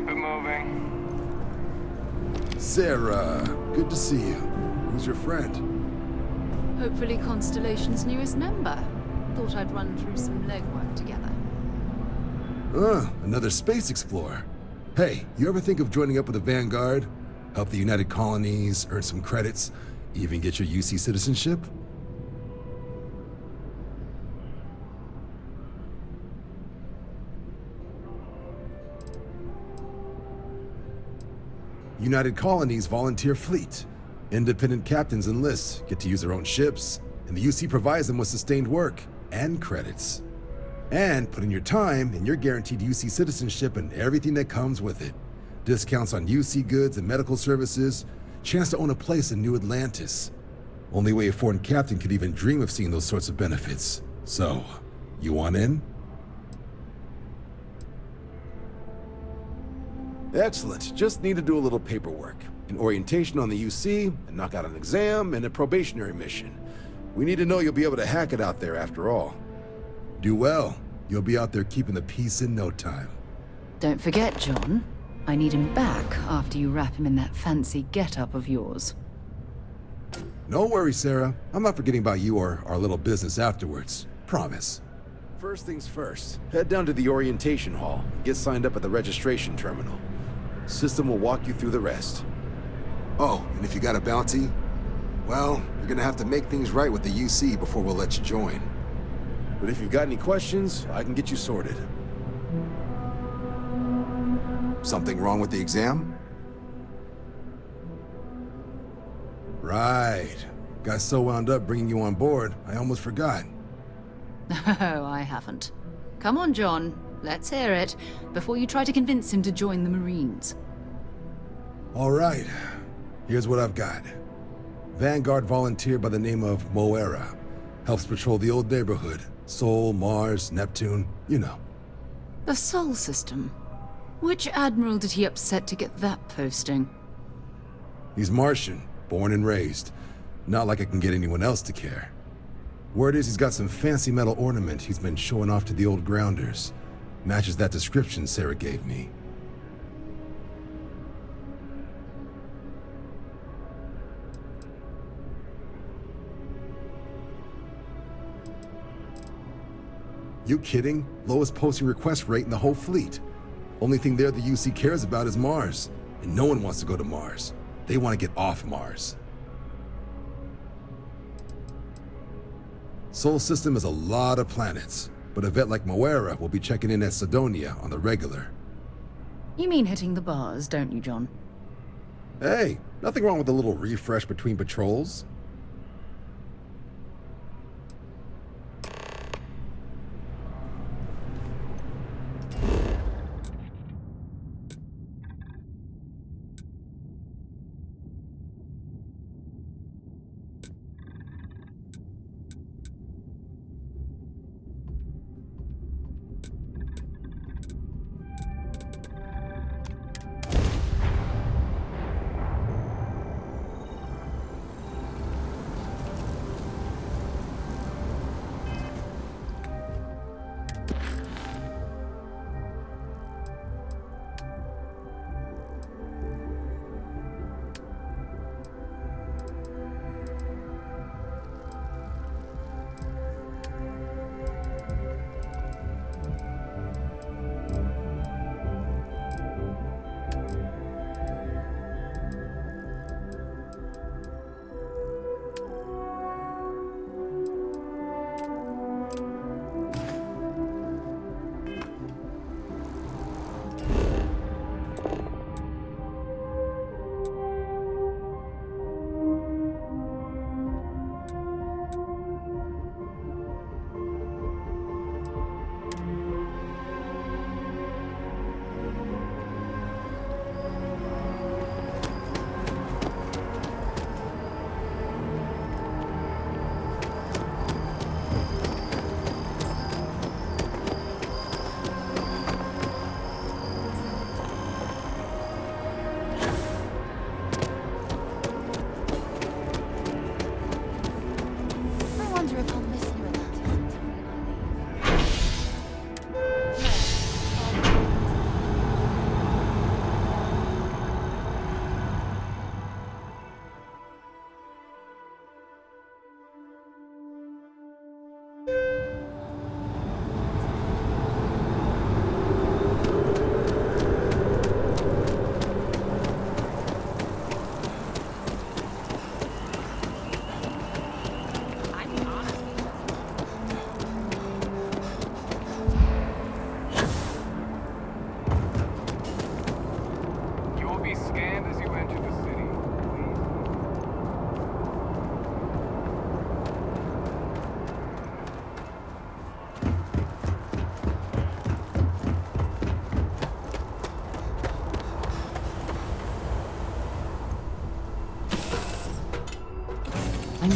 keep it moving. Sarah, good to see you. Who's your friend? Hopefully Constellation's newest member. Thought I'd run through some legwork together. Another space explorer. Hey, you ever think of joining up with the Vanguard? Help the United Colonies, earn some credits, even get your UC citizenship? United Colonies volunteer fleet. Independent captains enlist, get to use their own ships, and the UC provides them with sustained work and credits. And put in your time, and you're guaranteed UC citizenship and everything that comes with it. Discounts on UC goods and medical services, chance to own a place in New Atlantis. Only way a foreign captain could even dream of seeing those sorts of benefits. So, you want in? Excellent. Just need to do a little paperwork. An orientation on the UC, and knock out an exam, and a probationary mission. We need to know you'll be able to hack it out there after all. Do well. You'll be out there keeping the peace in no time. Don't forget, John. I need him back after you wrap him in that fancy get-up of yours. No worries, Sarah. I'm not forgetting about you or our little business afterwards. Promise. First things first, head down to the orientation hall. Get signed up at the registration terminal. System will walk you through the rest. Oh, and if you got a bounty, well, you're gonna have to make things right with the UC before we'll let you join. But if you've got any questions, I can get you sorted. Something wrong with the exam? Right. Got so wound up bringing you on board, I almost forgot. Oh, I haven't. Come on, John. Let's hear it, before you try to convince him to join the Marines. All right. Here's what I've got. Vanguard volunteer by the name of Moera. Helps patrol the old neighborhood. Sol, Mars, Neptune, you know. The Sol system? Which admiral did he upset to get that posting? He's Martian, born and raised. Not like I can get anyone else to care. Word is he's got some fancy metal ornament he's been showing off to the old grounders. Matches that description Sarah gave me. You kidding? Lowest posting request rate in the whole fleet. Only thing there the UC cares about is Mars. And no one wants to go to Mars. They want to get off Mars. Sol system is a lot of planets, but a vet like Moera will be checking in at Sidonia on the regular. You mean hitting the bars, don't you, John? Hey, nothing wrong with a little refresh between patrols.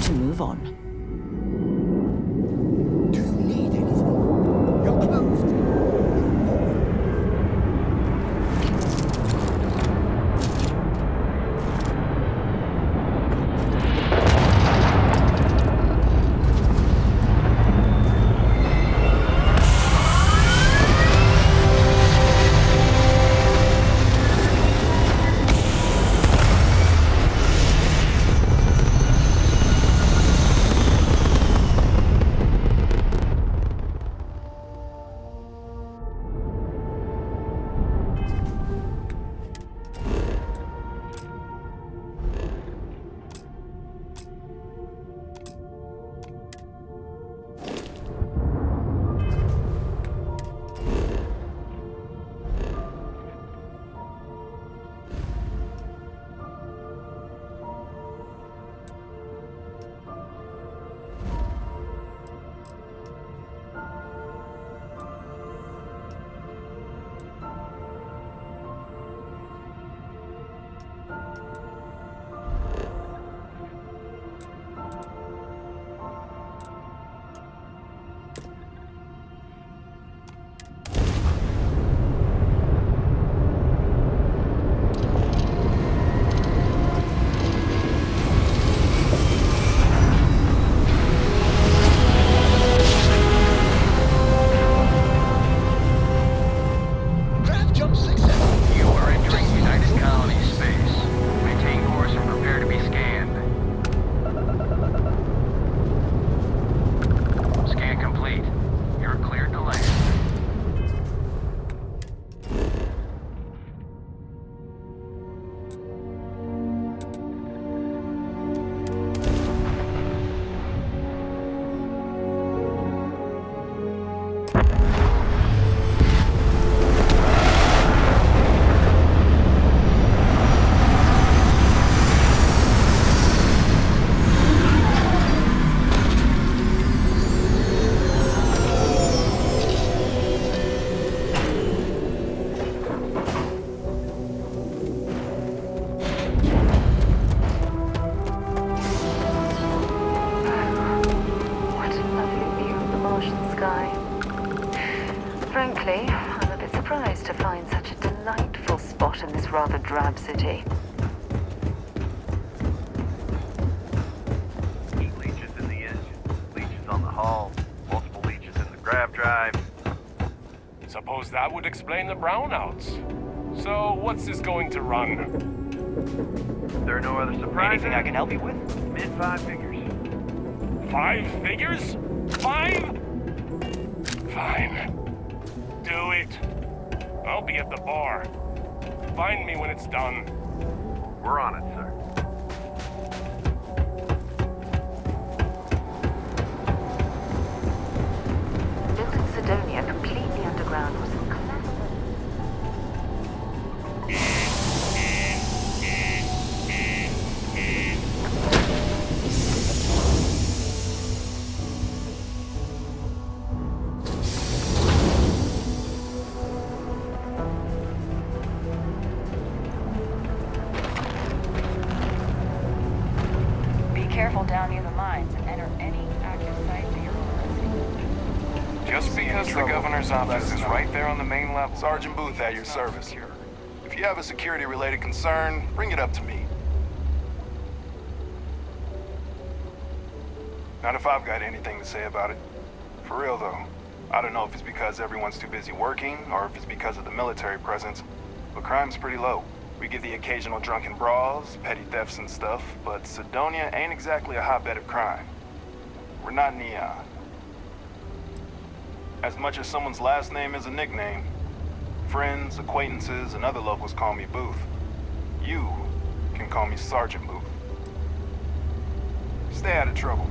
to move on. Do you need anything? You're closed. Frankly, I'm a bit surprised to find such a delightful spot in this rather drab city. Leeches in the engine, leeches on the hull, multiple leeches in the grav drive. Suppose that would explain the brownouts. So, what's this going to run? There are no other surprises. Anything I can help you with? Mid 5 figures. 5 figures? 5? Fine. Do it. I'll be at the bar. Find me when it's done. We're on it, sir. Built in Sidonia, completely underground, was a classic. Careful down near the mines and enter any active site at your own risk. Just because the governor's office is right there on the main level. Sergeant Booth at your service. If you have a security-related concern, bring it up to me. Not if I've got anything to say about it. For real, though. I don't know if it's because everyone's too busy working, or if it's because of the military presence, but crime's pretty low. We get the occasional drunken brawls, petty thefts and stuff, but Sidonia ain't exactly a hotbed of crime. We're not Neon. As much as someone's last name is a nickname, friends, acquaintances, and other locals call me Booth. You can call me Sergeant Booth. Stay out of trouble.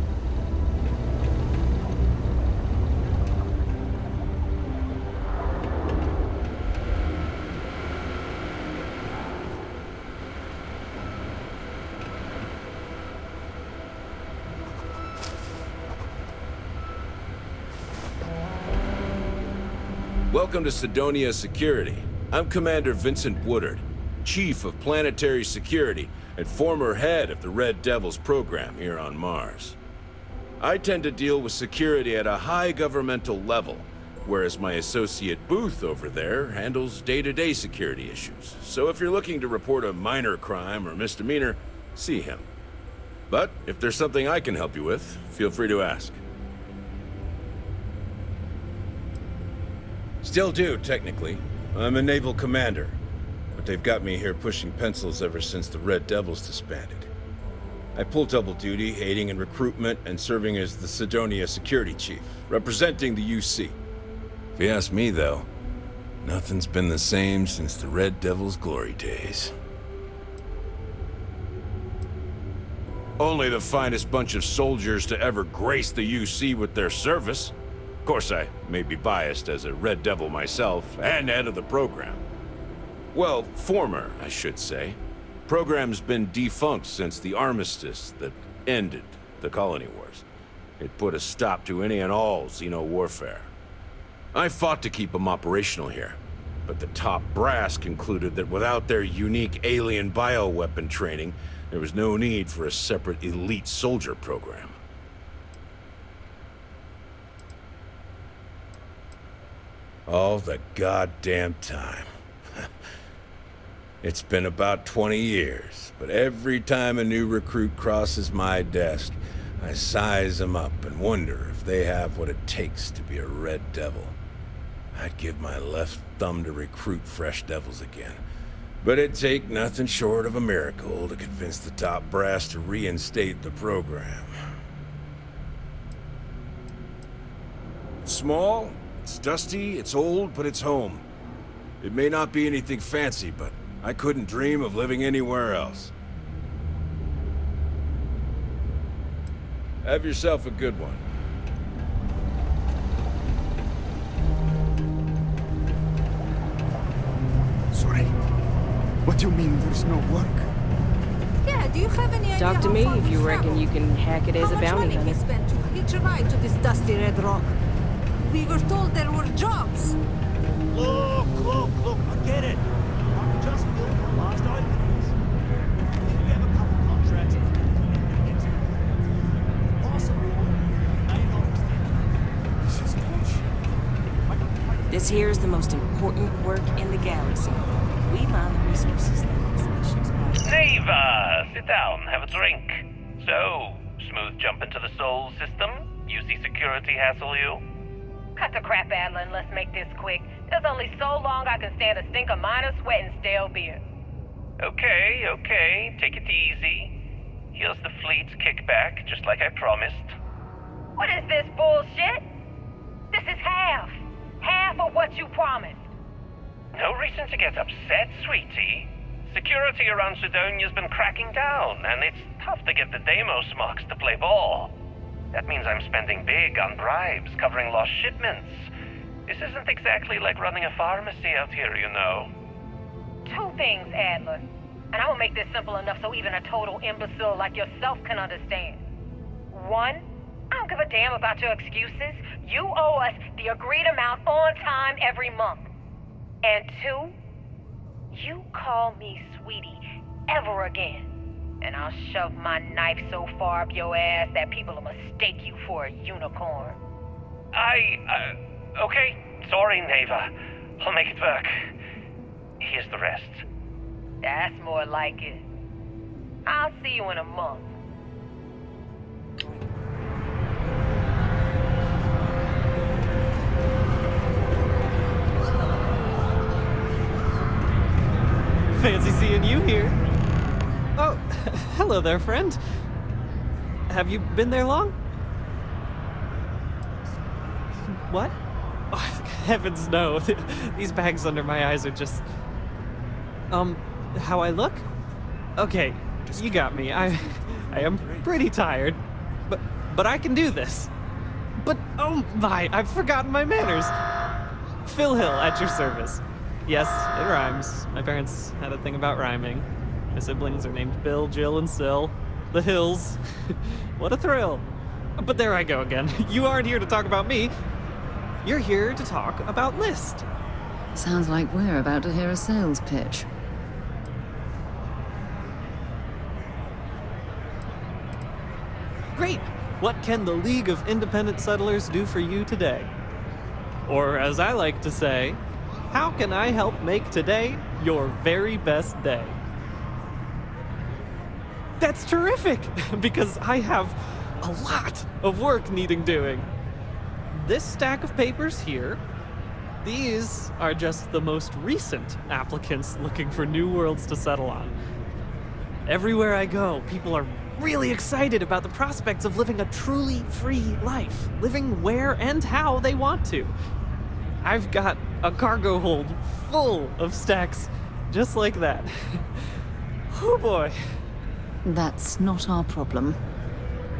Welcome to Sidonia Security. I'm Commander Vincent Woodard. Chief of Planetary Security and former head of the Red Devils program here on Mars. I tend to deal with security at a high governmental level, whereas my associate Booth over there handles day-to-day security issues. So if you're looking to report a minor crime or misdemeanor, see him. But if there's something I can help you with, feel free to ask. Still do, technically. I'm a naval commander, but they've got me here pushing pencils ever since the Red Devils disbanded. I pull double duty, aiding in recruitment and serving as the Sidonia security chief, representing the UC. If you ask me, though, nothing's been the same since the Red Devils' glory days. Only the finest bunch of soldiers to ever grace the UC with their service. Of course, I may be biased as a Red Devil myself, and head of the program. Well, former, I should say. Program's been defunct since the armistice that ended the colony wars. It put a stop to any and all Xeno warfare. I fought to keep them operational here, but the top brass concluded that without their unique alien bioweapon training, there was no need for a separate elite soldier program. All the goddamn time. It's been about 20 years, but every time a new recruit crosses my desk, I size them up and wonder if they have what it takes to be a Red Devil. I'd give my left thumb to recruit fresh devils again, but it'd take nothing short of a miracle to convince the top brass to reinstate the program. It's small, it's dusty, it's old, but it's home. It may not be anything fancy, but I couldn't dream of living anywhere else. Have yourself a good one. Sorry. What do you mean there's no work? Yeah, do you have any idea Talk to how me far if you we reckon traveled? you can hack it as a How much bounty money we hunter. spent to hitch a ride to this dusty red rock? We were told there were jobs. Look, I get it. I'm just filling the last openings. I think we have a couple contracts possibly may not extend. This is bullshit. This here is the most important work in the galaxy. We mine the resources that these ships buy. Neva, sit down, have a drink. So, smooth jump into the Soul system? UC security hassle you? Cut the crap, Adler, and let's make this quick. There's only so long I can stand a stink of minor sweat and stale beer. Okay, take it easy. Here's the fleet's kickback, just like I promised. What is this bullshit? This is half of what you promised. No reason to get upset, sweetie. Security around Sidonia's been cracking down, and it's tough to get the Deimos marks to play ball. That means I'm spending big on bribes, covering lost shipments. This isn't exactly like running a pharmacy out here, you know. Two things, Adler. And I'm gonna make this simple enough so even a total imbecile like yourself can understand. One, I don't give a damn about your excuses. You owe us the agreed amount on time every month. And two, you call me sweetie ever again, and I'll shove my knife so far up your ass that people will mistake you for a unicorn. Okay. Sorry, Neva. I'll make it work. Here's the rest. That's more like it. I'll see you in a month. Fancy seeing you here. Oh, hello there, friend. Have you been there long? What? Oh, heavens no. These bags under my eyes are just... how I look? Okay, you got me. I am pretty tired. But I can do this. But, oh my, I've forgotten my manners. Phil Hill, at your service. Yes, it rhymes. My parents had a thing about rhyming. My siblings are named Bill, Jill, and Sil. The Hills. What a thrill. But there I go again. You aren't here to talk about me. You're here to talk about List. Sounds like we're about to hear a sales pitch. Great! What can the League of Independent Settlers do for you today? Or as I like to say, how can I help make today your very best day? That's terrific, because I have a lot of work needing doing. This stack of papers here, these are just the most recent applicants looking for new worlds to settle on. Everywhere I go, people are really excited about the prospects of living a truly free life, living where and how they want to. I've got a cargo hold full of stacks just like that. Oh boy. That's not our problem.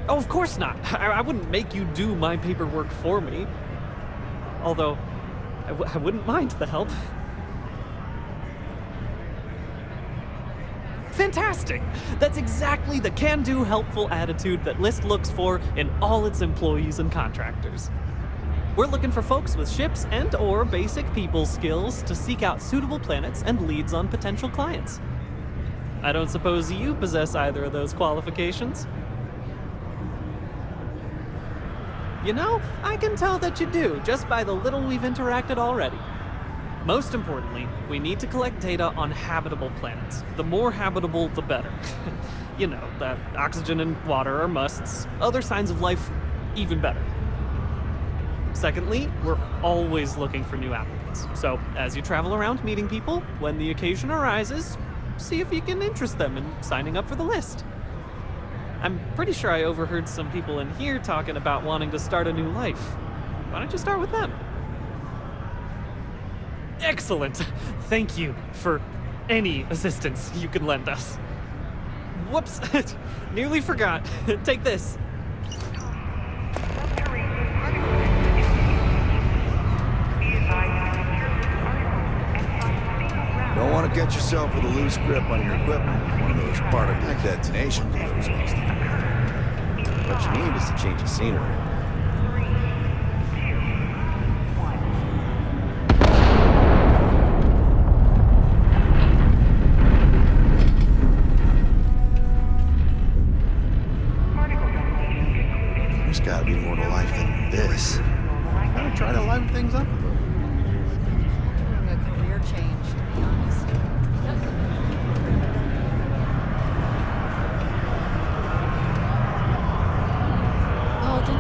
Oh, of course not. I wouldn't make you do my paperwork for me. Although, I wouldn't mind the help. Fantastic! That's exactly the can-do, helpful attitude that List looks for in all its employees and contractors. We're looking for folks with ships and/or basic people skills to seek out suitable planets and leads on potential clients. I don't suppose you possess either of those qualifications? You know, I can tell that you do, just by the little we've interacted already. Most importantly, we need to collect data on habitable planets. The more habitable, the better. You know, that oxygen and water are musts. Other signs of life, even better. Secondly, we're always looking for new applicants. So, as you travel around meeting people, when the occasion arises, see if you can interest them in signing up for the list. I'm pretty sure I overheard some people in here talking about wanting to start a new life. Why don't you start with them? Excellent! Thank you for any assistance you can lend us. Whoops! Nearly forgot. Take this. Don't want to get yourself with a loose grip on your equipment. One of those particle detonation deals. What you need is to change the scenery. There's gotta be more to life than this. Gotta try to liven things up a little. Doing a career change, to be honest. Pardon?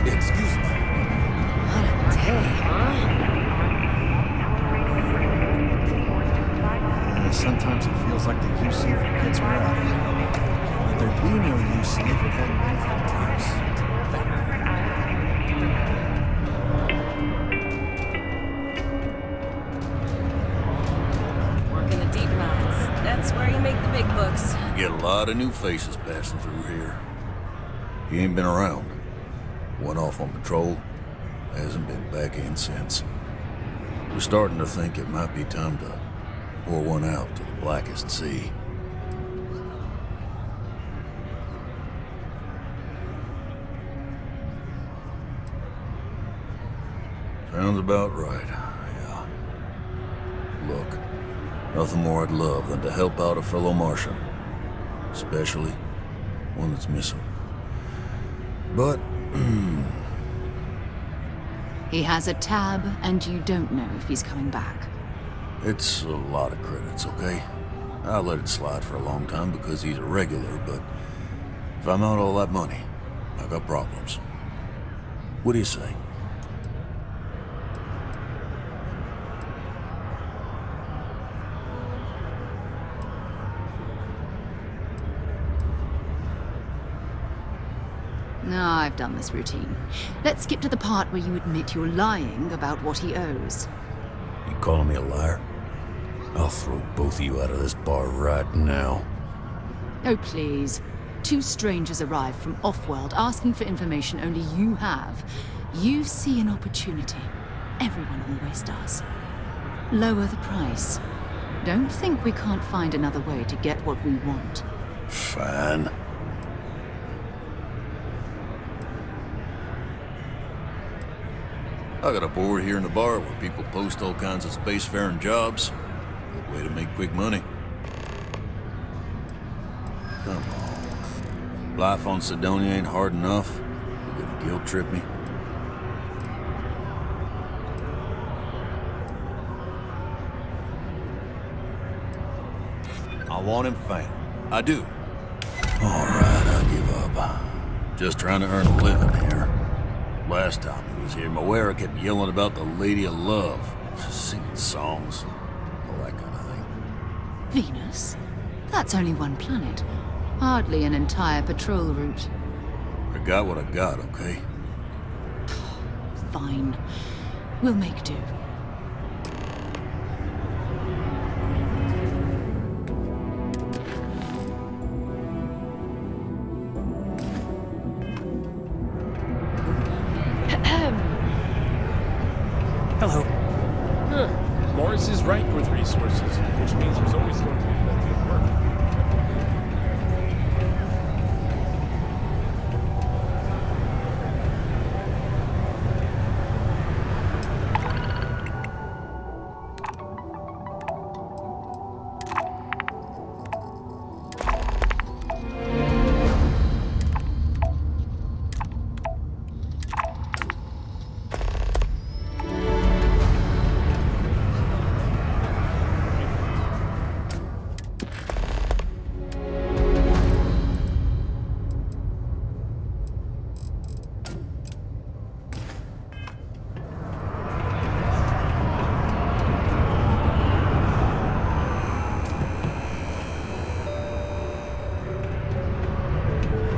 Excuse me. What a day, huh? Sometimes it feels like the UC forgets we're out here. But there'd be no UC if it hadn't been for Bruce. Work in the deep mines. That's where you make the big bucks. Get a lot of new faces passing through here. He ain't been around. Went off on patrol. Hasn't been back in since. We're starting to think it might be time to pour one out to the blackest sea. Sounds about right, yeah. Look, nothing more I'd love than to help out a fellow Martian. Especially one that's missing. But, He has a tab, and you don't know if he's coming back. it's a lot of credits, okay? I let it slide for a long time because he's a regular, but if I'm out all that money, I got problems. What do you say? No, I've done this routine. Let's skip to the part where you admit you're lying about what he owes. You calling me a liar? I'll throw both of you out of this bar right now. Oh, please. Two strangers arrive from off-world asking for information only you have. You see an opportunity. Everyone always does. Lower the price. Don't think we can't find another way to get what we want. Fine. I got a board here in the bar where people post all kinds of spacefaring jobs. Good way to make quick money. Come on. Life on Sidonia ain't hard enough. You gonna guilt trip me? I want him found. I do. Alright, I give up. Just trying to earn a living here. Last time he was here, Moera kept yelling about the Lady of Love. Just singing songs. All that kind of thing. Venus? That's only one planet. Hardly an entire patrol route. I got what I got, okay? Fine. We'll make do. Hello. Morris is ripe with resources, which means there's always going to be plenty of work.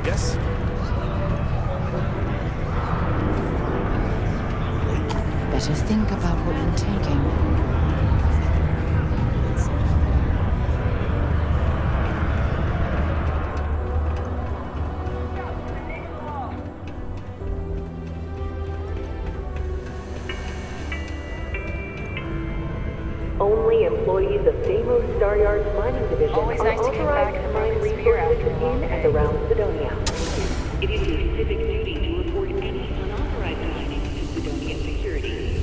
Yes? Better think about what you're taking. Only employees of Deimos Staryard's mining division Always are nice to come back authorized and to mine find this beer resources after a long in and day. around Sidonia. It is your civic duty to report any unauthorized mining to Sidonia security.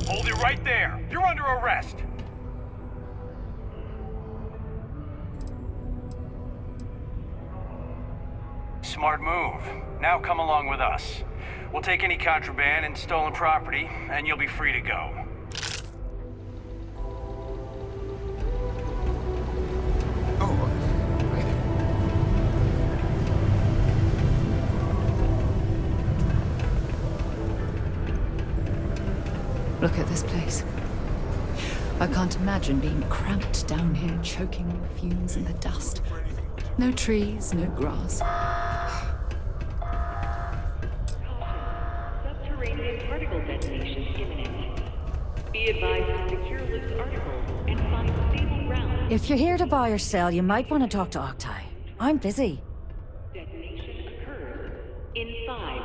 Hold it right there. You're under arrest. Smart move. Now come along with us. We'll take any contraband and stolen property, and you'll be free to go. Look at this place. I can't imagine being cramped down here, choking on the fumes and the dust. No trees, no grass. Subterranean particle detonation imminent. Be advised to secure loose articles and find stable ground. If you're here to buy or sell, you might want to talk to Octai. I'm busy. Detonation occurs in 5,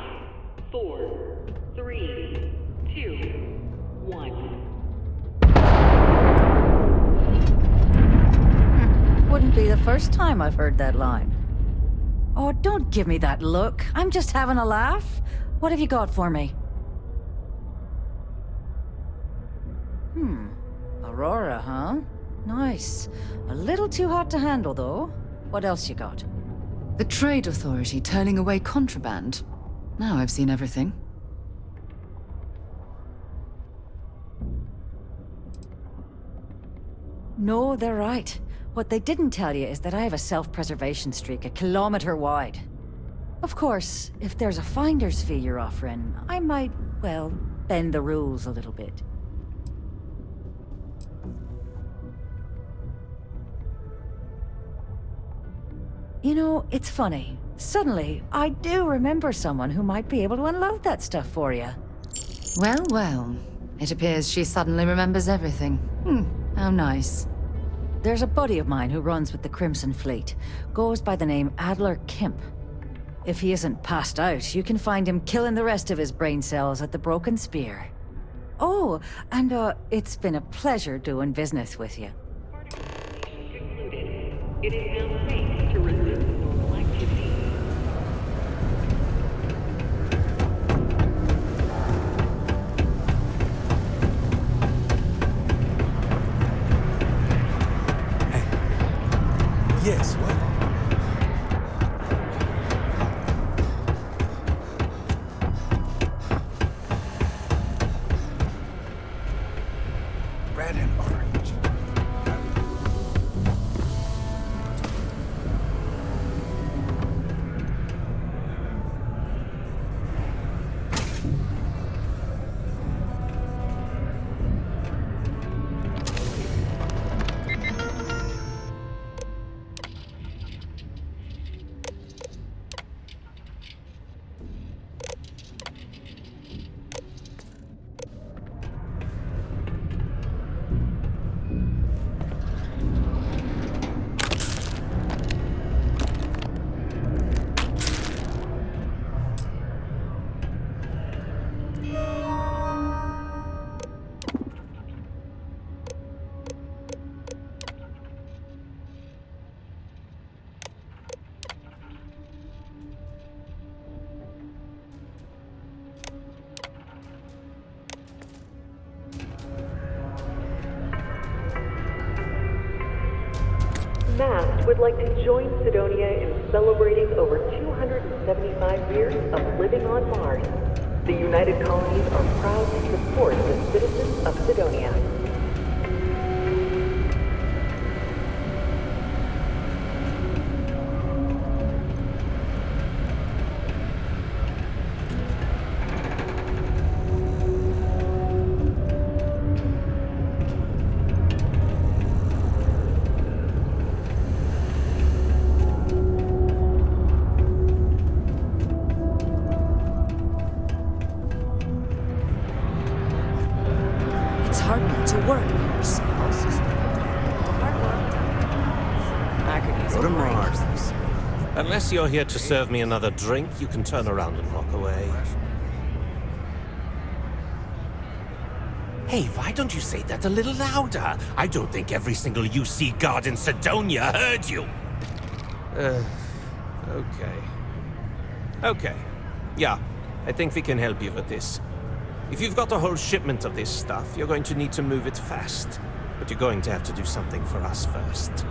4, 3, 2, 1. Wouldn't be the first time I've heard that line. Oh, don't give me that look. I'm just having a laugh. What have you got for me? Aurora, huh? Nice. A little too hot to handle, though. What else you got? The Trade Authority turning away contraband. Now I've seen everything. No, they're right. What they didn't tell you is that I have a self-preservation streak 1 kilometer wide. Of course, if there's a finder's fee you're offering, I might, well, bend the rules a little bit. You know, it's funny. Suddenly, I do remember someone who might be able to unload that stuff for you. Well, well. It appears she suddenly remembers everything. How nice. There's a buddy of mine who runs with the Crimson Fleet. Goes by the name Adler Kemp. If he isn't passed out, you can find him killing the rest of his brain cells at the Broken Spear. Oh, and it's been a pleasure doing business with you. It is now safe to resume normal activity. Yes, what? Red and orange. Mast would like to join Sidonia in celebrating over 275 years of living on Mars. The United Colonies are proud to support the citizens of Sidonia. Unless you're here to serve me another drink, you can turn around and walk away. Hey, why don't you say that a little louder? I don't think every single UC guard in Sidonia heard you. Okay. Okay. Yeah, I think we can help you with this. If you've got a whole shipment of this stuff, you're going to need to move it fast. But you're going to have to do something for us first.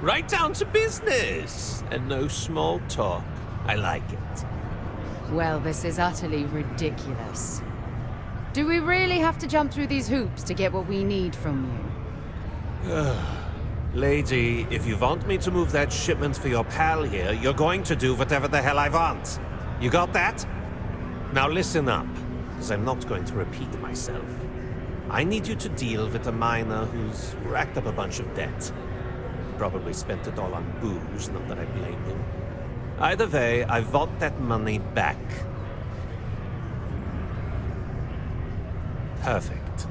Right down to business! And no small talk. I like it. Well, this is utterly ridiculous. Do we really have to jump through these hoops to get what we need from you? Lady, if you want me to move that shipment for your pal here, you're going to do whatever the hell I want. You got that? Now listen up, because I'm not going to repeat myself. I need you to deal with a miner who's racked up a bunch of debt. Probably spent it all on booze, not that I blame him. Either way, I want that money back. Perfect.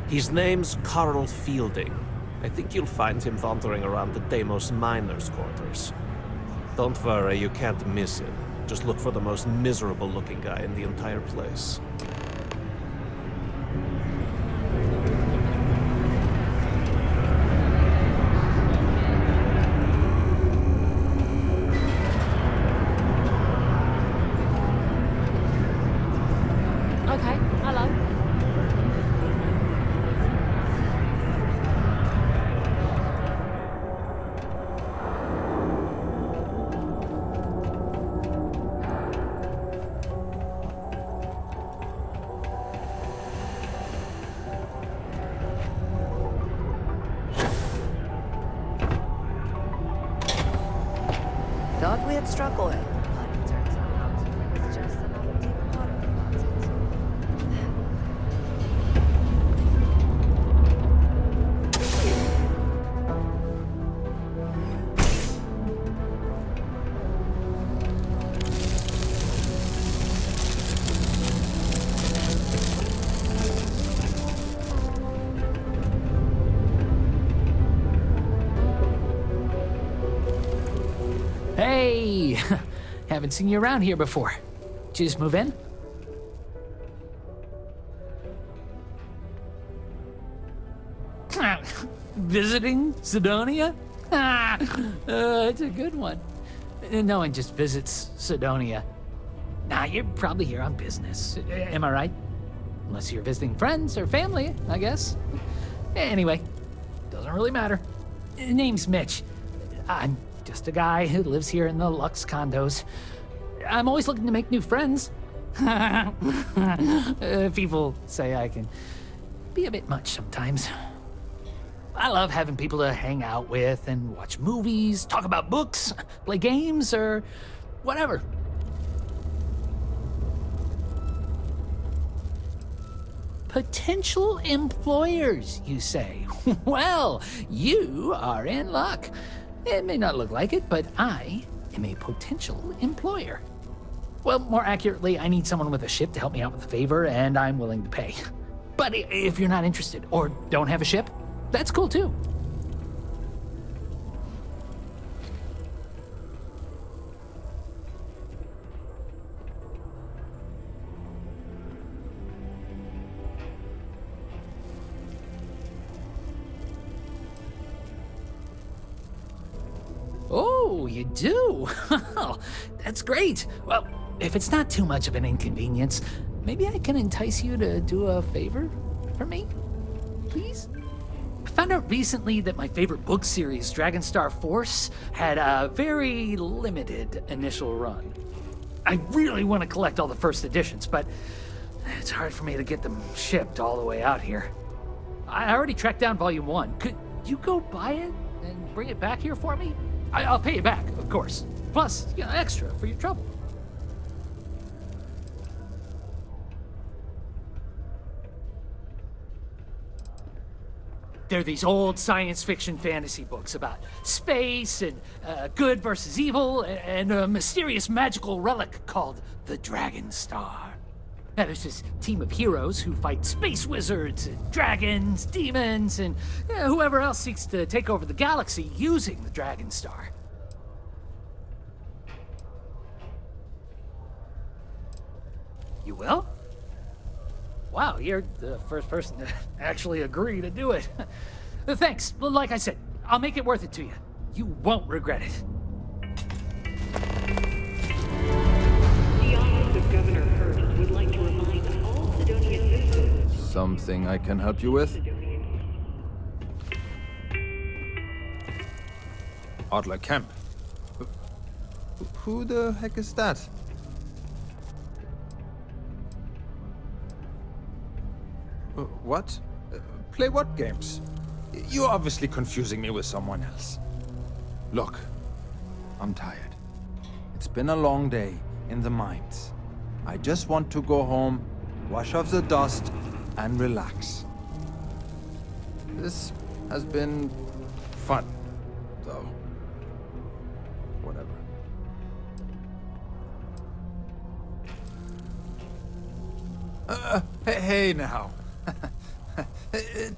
His name's Carl Fielding. I think you'll find him wandering around the Deimos miners' quarters. Don't worry, you can't miss him. Just look for the most miserable-looking guy in the entire place. had struck oil. But it turns out it's just another deep water deposit. Hey! Haven't seen you around here before. Did you just move in? Visiting Sidonia? It's a good one. No one just visits Sidonia. Nah, you're probably here on business. Am I right? Unless you're visiting friends or family, I guess. Anyway, doesn't really matter. Name's Mitch. I'm just a guy who lives here in the Lux condos. I'm always looking to make new friends. People say I can be a bit much sometimes. I love having people to hang out with and watch movies, talk about books, play games, or whatever. Potential employers, you say? Well, you are in luck. It may not look like it, but I am a potential employer. Well, more accurately, I need someone with a ship to help me out with a favor, and I'm willing to pay. But if you're not interested, or don't have a ship, that's cool too. Oh, you do? That's great. Well, if it's not too much of an inconvenience, maybe I can entice you to do a favor for me? Please? I found out recently that my favorite book series, Dragonstar Force, had a very limited initial run. I really want to collect all the first editions, but it's hard for me to get them shipped all the way out here. I already tracked down Volume 1. Could you go buy it and bring it back here for me? I'll pay you back, of course. Plus, extra for your trouble. They're these old science fiction fantasy books about space and good versus evil and a mysterious magical relic called the Dragonstar. Now, there's this team of heroes who fight space wizards and dragons, demons, and whoever else seeks to take over the galaxy using the Dragonstar. You will? Wow, you're the first person to actually agree to do it. Thanks. Well, like I said, I'll make it worth it to you. You won't regret it. The office of Governor Hurst would like to remind all Sidonian citizens. Something I can help you with? Adler Kemp. Who the heck is that? What? Play what games? You're obviously confusing me with someone else. Look, I'm tired. It's been a long day in the mines. I just want to go home, wash off the dust, and relax. This has been fun, though. Whatever. Hey now.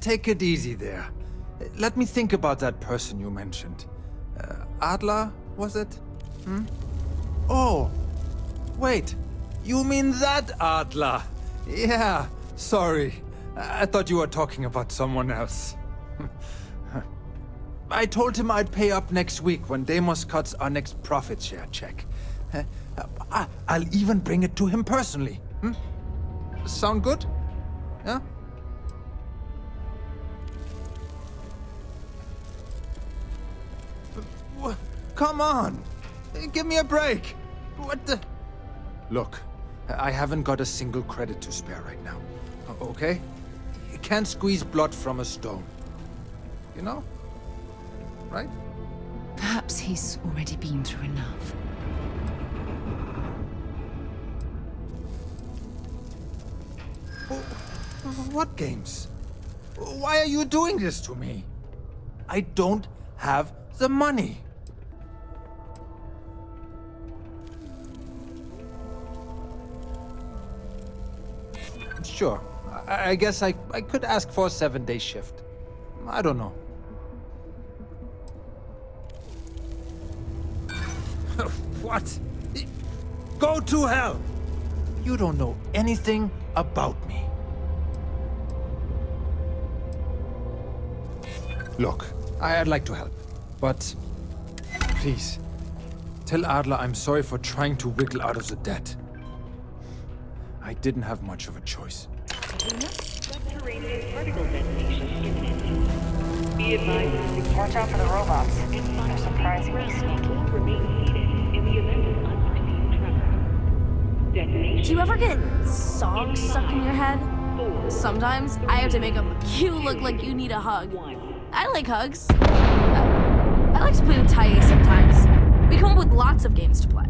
Take it easy there. Let me think about that person you mentioned. Adler, was it? Oh, wait. You mean that Adler? Yeah, sorry. I thought you were talking about someone else. I told him I'd pay up next week when Deimos cuts our next profit share check. I'll even bring it to him personally. Sound good? Yeah? Come on! Give me a break! What the... Look, I haven't got a single credit to spare right now. Okay? You can't squeeze blood from a stone. You know? Right? Perhaps he's already been through enough. What games? Why are you doing this to me? I don't have the money. Sure. I guess I could ask for a 7-day shift. I don't know. What? Go to hell! You don't know anything about me. Look, I'd like to help, but please, tell Adler I'm sorry for trying to wiggle out of the debt. I didn't have much of a choice. Subterranean particle detonation imminent. Be advised to watch out for the robots. They're surprisingly sneaky. Remain seated in the event of unforeseen tremor. Detonation. Do you ever get socks stuck in your head? Sometimes I have to make you look like you need a hug. I like hugs. I like to play with Taye sometimes. We come up with lots of games to play.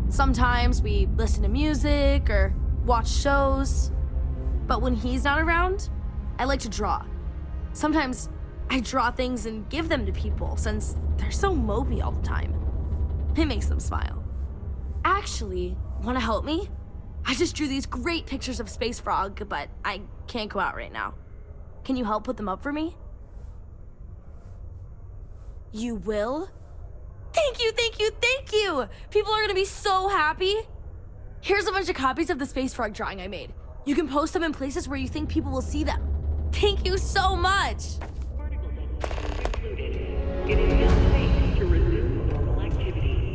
Sometimes we listen to music or watch shows. But when he's not around, I like to draw. Sometimes I draw things and give them to people since they're so mopey all the time. It makes them smile. Actually, wanna help me? I just drew these great pictures of Space Frog, but I can't go out right now. Can you help put them up for me? You will? Thank you, thank you, thank you! People are gonna be so happy. Here's a bunch of copies of the Space Frog drawing I made. You can post them in places where you think people will see them. Thank you so much! It is now safe to resume normal activity.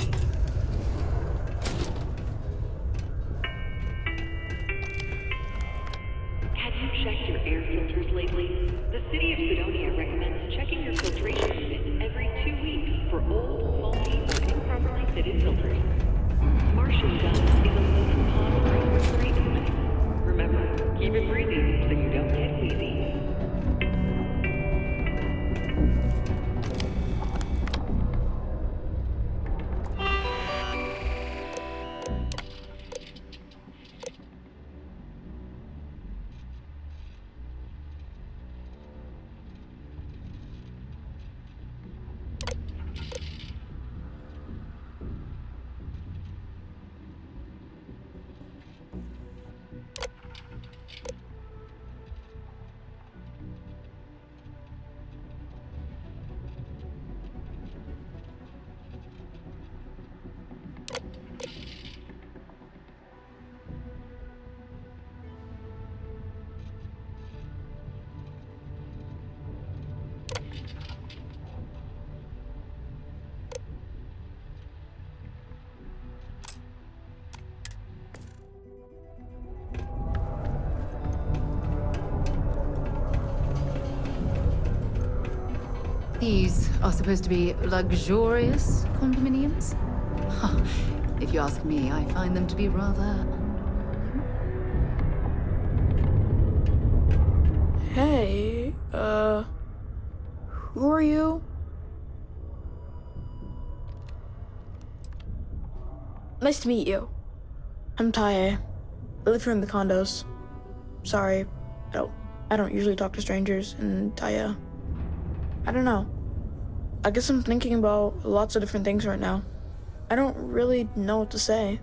Have you checked your air filters lately? The city of Sidonia recommends checking your filtration unit every 2 weeks for old, faulty, or improperly fitted filters. Martian dust is a leading cause for overtreatment. Remember, keep it breathing so you don't get wheezy. These are supposed to be luxurious condominiums? Huh. If you ask me, I find them to be rather... Hey, who are you? Nice to meet you. I'm Taye. I live here in the condos. Sorry, I don't usually talk to strangers, and Taye, I don't know. I guess I'm thinking about lots of different things right now. I don't really know what to say.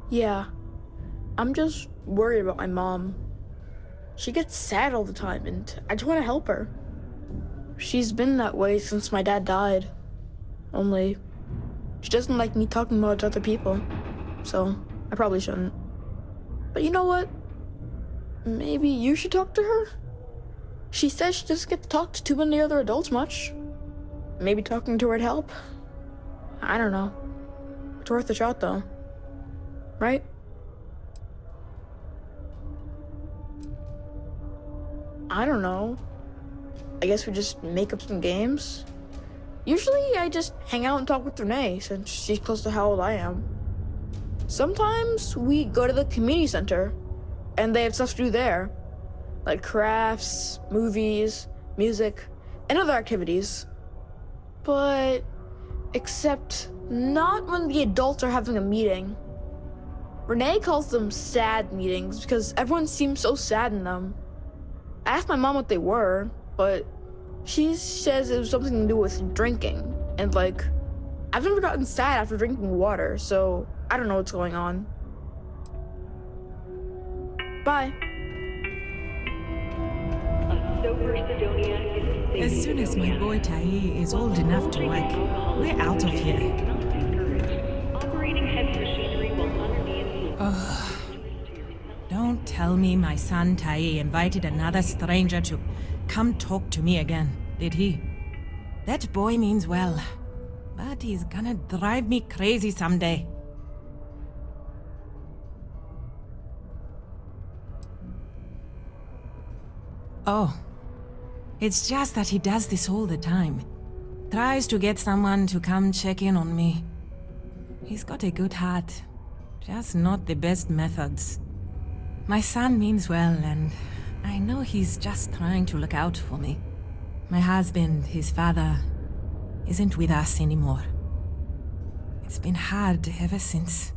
Yeah, I'm just worried about my mom. She gets sad all the time, and I just want to help her. She's been that way since my dad died. Only, she doesn't like me talking about it to other people, so I probably shouldn't. But you know what? Maybe you should talk to her? She says she doesn't get to talk to too many other adults much. Maybe talking to her'd help. I don't know. It's worth a shot, though. Right? I don't know. I guess we just make up some games. Usually I just hang out and talk with Renee, since she's close to how old I am. Sometimes we go to the community center, and they have stuff to do there. Like crafts, movies, music, and other activities. But, except not when the adults are having a meeting. Renee calls them sad meetings because everyone seems so sad in them. I asked my mom what they were, but she says it was something to do with drinking. And like, I've never gotten sad after drinking water, so I don't know what's going on. Bye. As soon as my boy Tae is old enough to work, we're out of here. Ugh. Don't tell me my son Tae invited another stranger to come talk to me again, did he? That boy means well, but he's gonna drive me crazy someday. Oh. It's just that he does this all the time. Tries to get someone to come check in on me. He's got a good heart, just not the best methods. My son means well, and I know he's just trying to look out for me. My husband, his father, isn't with us anymore. It's been hard ever since.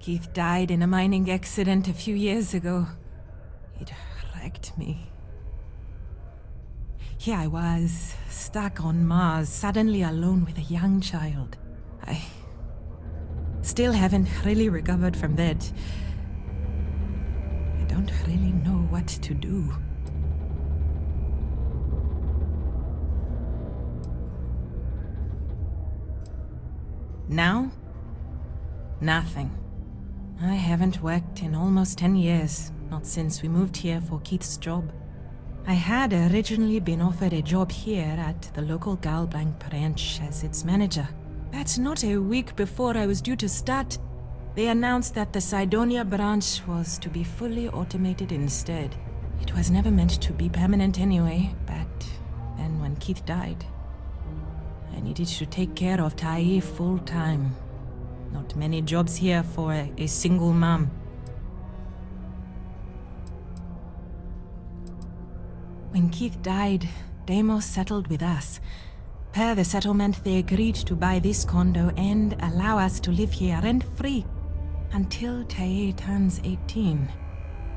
Keith died in a mining accident a few years ago. It wrecked me. Here I was, stuck on Mars, suddenly alone with a young child. I still haven't really recovered from that. I don't really know what to do. Now? Nothing. I haven't worked in almost 10 years. Not since we moved here for Keith's job. I had originally been offered a job here at the local Galbank branch as its manager. But not a week before I was due to start, they announced that the Cydonia branch was to be fully automated instead. It was never meant to be permanent anyway, but then when Keith died, I needed to take care of Tae full time. Not many jobs here for a single mom. When Keith died, Deimos settled with us. Per the settlement, they agreed to buy this condo and allow us to live here rent-free until Tae turns 18.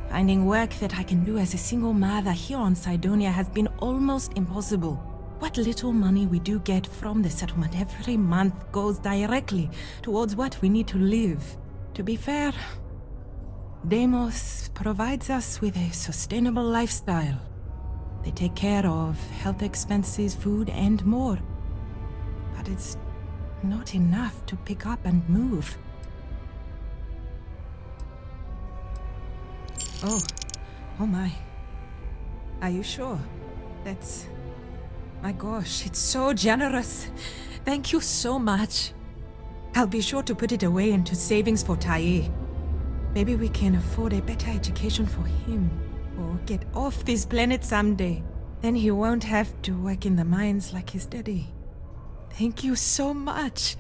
Finding work that I can do as a single mother here on Cydonia has been almost impossible. What little money we do get from the settlement every month goes directly towards what we need to live. To be fair, Deimos provides us with a sustainable lifestyle. They take care of health expenses, food, and more. But it's not enough to pick up and move. Oh my. Are you sure? That's... My gosh, it's so generous. Thank you so much. I'll be sure to put it away into savings for Tae. Maybe we can afford a better education for him. Or get off this planet someday. Then he won't have to work in the mines like his daddy. Thank you so much.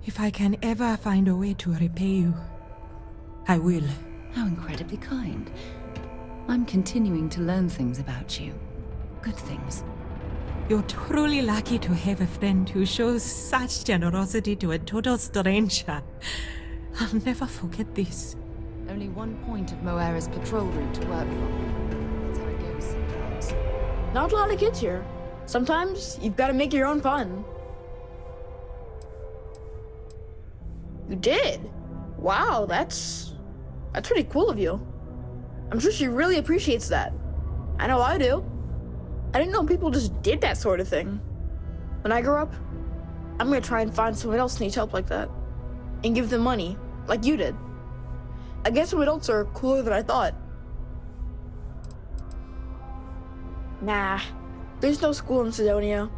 If I can ever find a way to repay you, I will. How incredibly kind. I'm continuing to learn things about you. Good things. You're truly lucky to have a friend who shows such generosity to a total stranger. I'll never forget this. Only one point of Moera's patrol route to work from. That's how it goes sometimes. Not a lot of kids here. Sometimes you've got to make your own fun. You did? Wow, that's pretty cool of you. I'm sure she really appreciates that. I know I do. I didn't know people just did that sort of thing. When I grow up, I'm gonna try and find someone else who needs help like that. And give them money, like you did. I guess some adults are cooler than I thought. Nah, there's no school in Cydonia.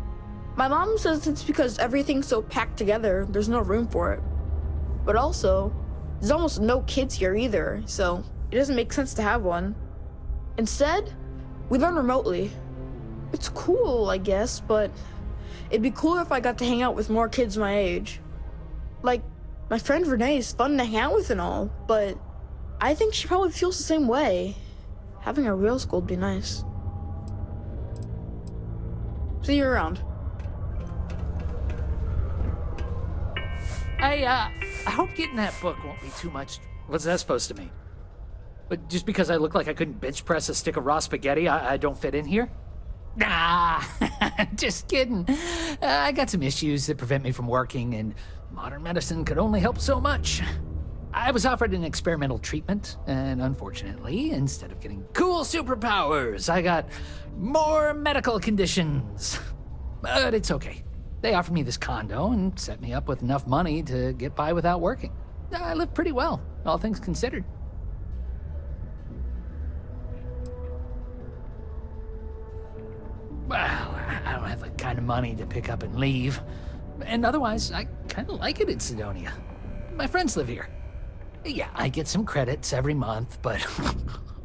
My mom says it's because everything's so packed together, there's no room for it. But also, there's almost no kids here either, so it doesn't make sense to have one. Instead, we learn remotely. It's cool, I guess, but it'd be cooler if I got to hang out with more kids my age. Like, my friend Renee is fun to hang out with and all, but I think she probably feels the same way. Having a real school would be nice. See you around. I hope getting that book won't be too much. What's that supposed to mean? But just because I look like I couldn't bench press a stick of raw spaghetti, I don't fit in here? Nah, just kidding. I got some issues that prevent me from working, and modern medicine could only help so much. I was offered an experimental treatment, and unfortunately, instead of getting cool superpowers, I got more medical conditions. But it's okay. They offered me this condo and set me up with enough money to get by without working. I live pretty well, all things considered. Well, I don't have the kind of money to pick up and leave. And otherwise, I kind of like it in Sidonia. My friends live here. Yeah, I get some credits every month, but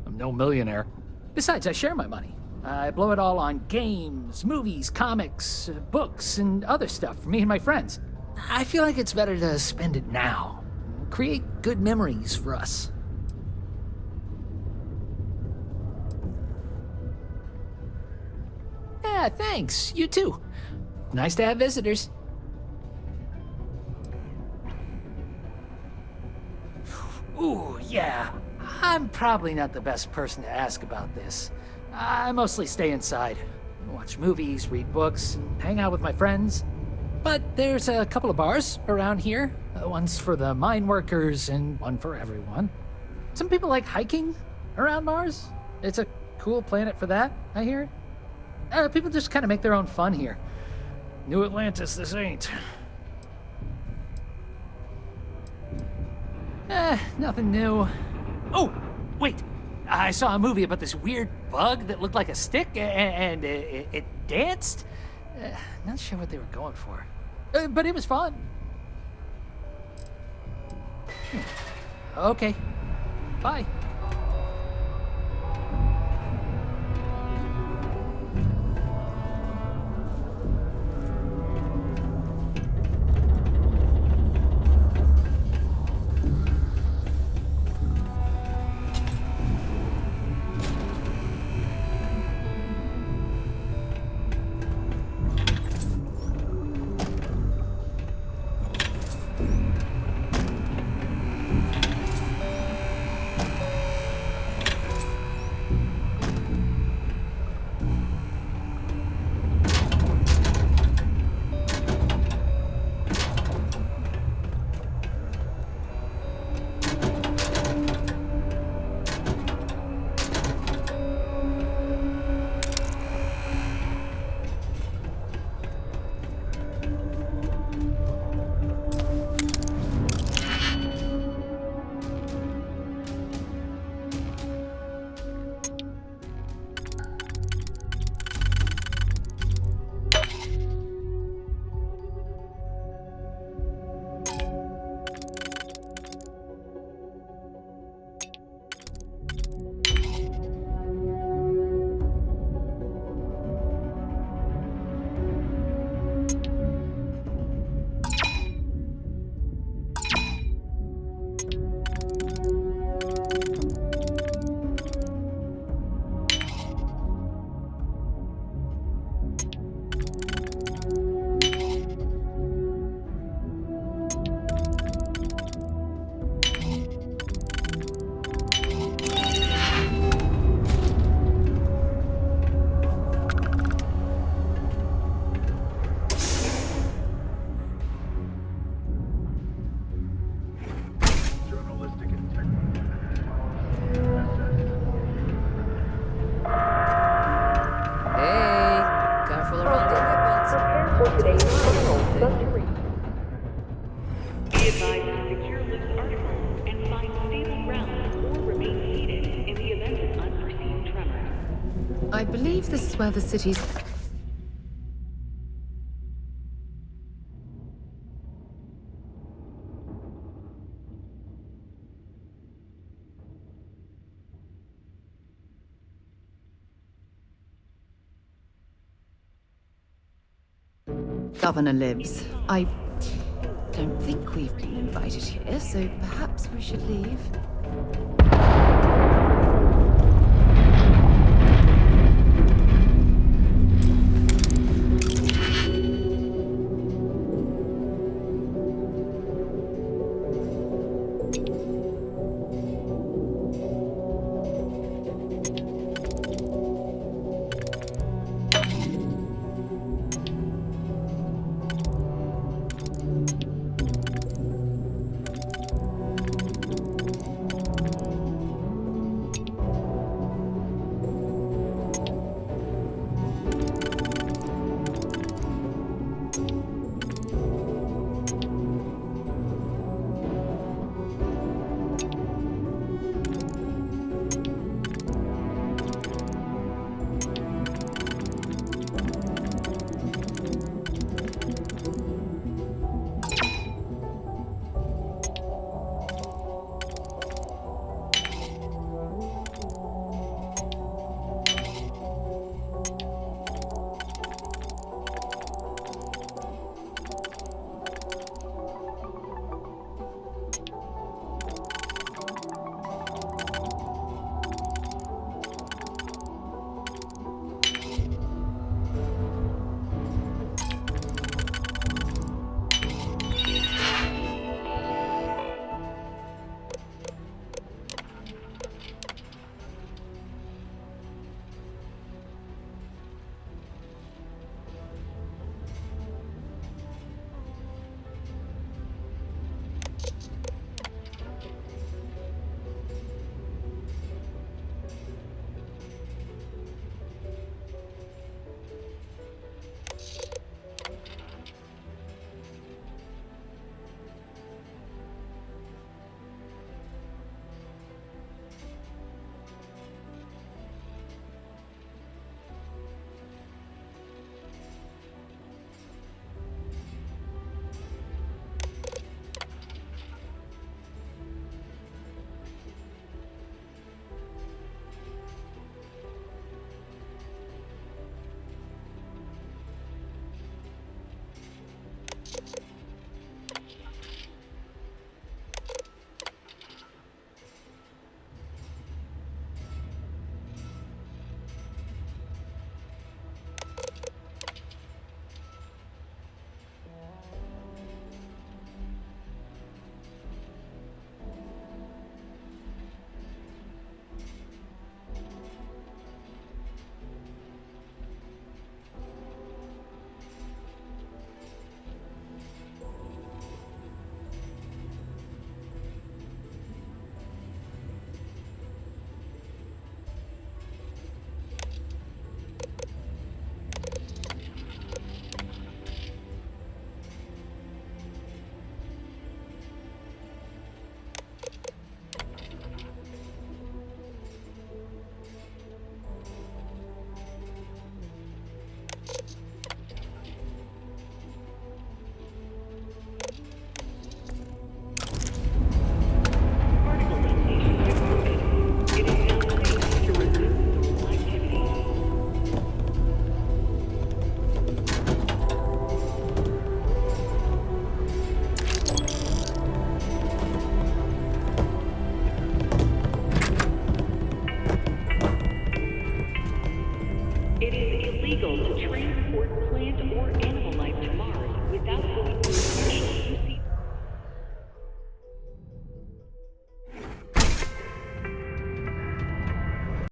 I'm no millionaire. Besides, I share my money. I blow it all on games, movies, comics, books, and other stuff for me and my friends. I feel like it's better to spend it now. Create good memories for us. Yeah, thanks. You too. Nice to have visitors. Ooh, yeah. I'm probably not the best person to ask about this. I mostly stay inside, watch movies, read books, and hang out with my friends. But there's a couple of bars around here. One's for the mine workers and one for everyone. Some people like hiking around Mars. It's a cool planet for that, I hear. People just kind of make their own fun here. New Atlantis, this ain't. Nothing new. Oh, wait. I saw a movie about this weird bug that looked like a stick and it danced. Not sure what they were going for. But it was fun. Okay. Bye. I believe this is where the city's... Governor lives. I don't think we've been invited here, so perhaps we should leave.